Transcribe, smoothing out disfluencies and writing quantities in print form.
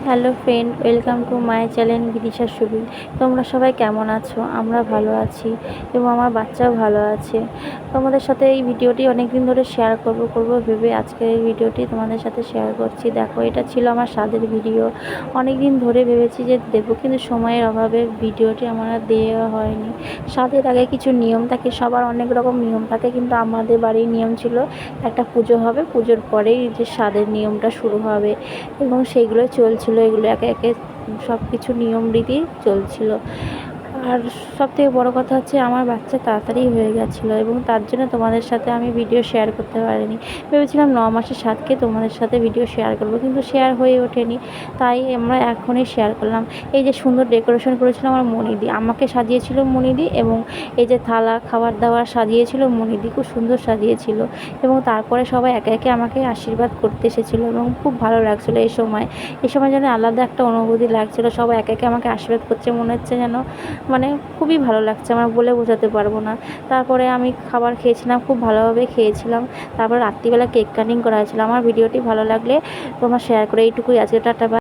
Hello friend, welcome to my channel Bidisha Subil. তোমরা সবাই কেমন আছো? আমরা ভালো আছি এবং আমার বাচ্চাও ভালো আছে। তোমাদের সাথে এই ভিডিওটি অনেক দিন ধরে শেয়ার করব ভেবে আজকে এই ভিডিওটি তোমাদের সাথে শেয়ার করছি। দেখো, এটা ছিল আমার স্বাদের ভিডিও। অনেক দিন ধরে ভেবেছি যে দেবো, কিন্তু সময়ের অভাবে ভিডিওটি আমার আর দেওয়া হয়নি। স্বাদের আগে কিছু নিয়ম থাকে, সবার অনেক রকম নিয়ম থাকে, কিন্তু আমাদের বাড়ির নিয়ম ছিল একটা পুজো হবে, পুজোর পরেই যে স্বাদের নিয়মটা শুরু হবে এবং সেইগুলো চলছিল। এগুলো একে একে সব কিছু নিয়ম রীতি চলছিল। আর সবথেকে বড় কথা হচ্ছে আমার বাচ্চা তাড়াতাড়ি হয়ে গেছিলো এবং তার জন্য তোমাদের সাথে আমি ভিডিও শেয়ার করতে পারিনি। ভেবেছিলাম 9 মাসের সাথকে তোমাদের সাথে ভিডিও শেয়ার করব, কিন্তু শেয়ার হয়ে ওঠেনি। তাই আমরা এখনই শেয়ার করলাম। এই যে সুন্দর ডেকোরেশন করেছিল আমার মনিদি, আমাকে সাজিয়েছিল মনিদি, এবং এই যে থালা খাবার দাবার সাজিয়েছিল মনিদি, খুব সুন্দর সাজিয়েছিল। এবং তারপরে সবাই একে একে আমাকে আশীর্বাদ করতে এসেছিলো এবং খুব ভালো লাগছিলো। এই সময় যেন আলাদা একটা অনুভূতি লাগছিলো। সবাই একে একে আমাকে আশীর্বাদ করছে, মনে হচ্ছে যেন খুবই ভালো লাগছে, আমার বলে বোঝাতে পারবো না। তারপরে আমি খাবার খেয়েছিলাম, খুব ভালোভাবে খেয়েছিলাম। তারপর রাত্রিবেলা কেক কাটিং করা হয়েছিল। আমার ভিডিওটি ভালো লাগলে তোমরা শেয়ার করে, এইটুকুই আজকে, টাটা।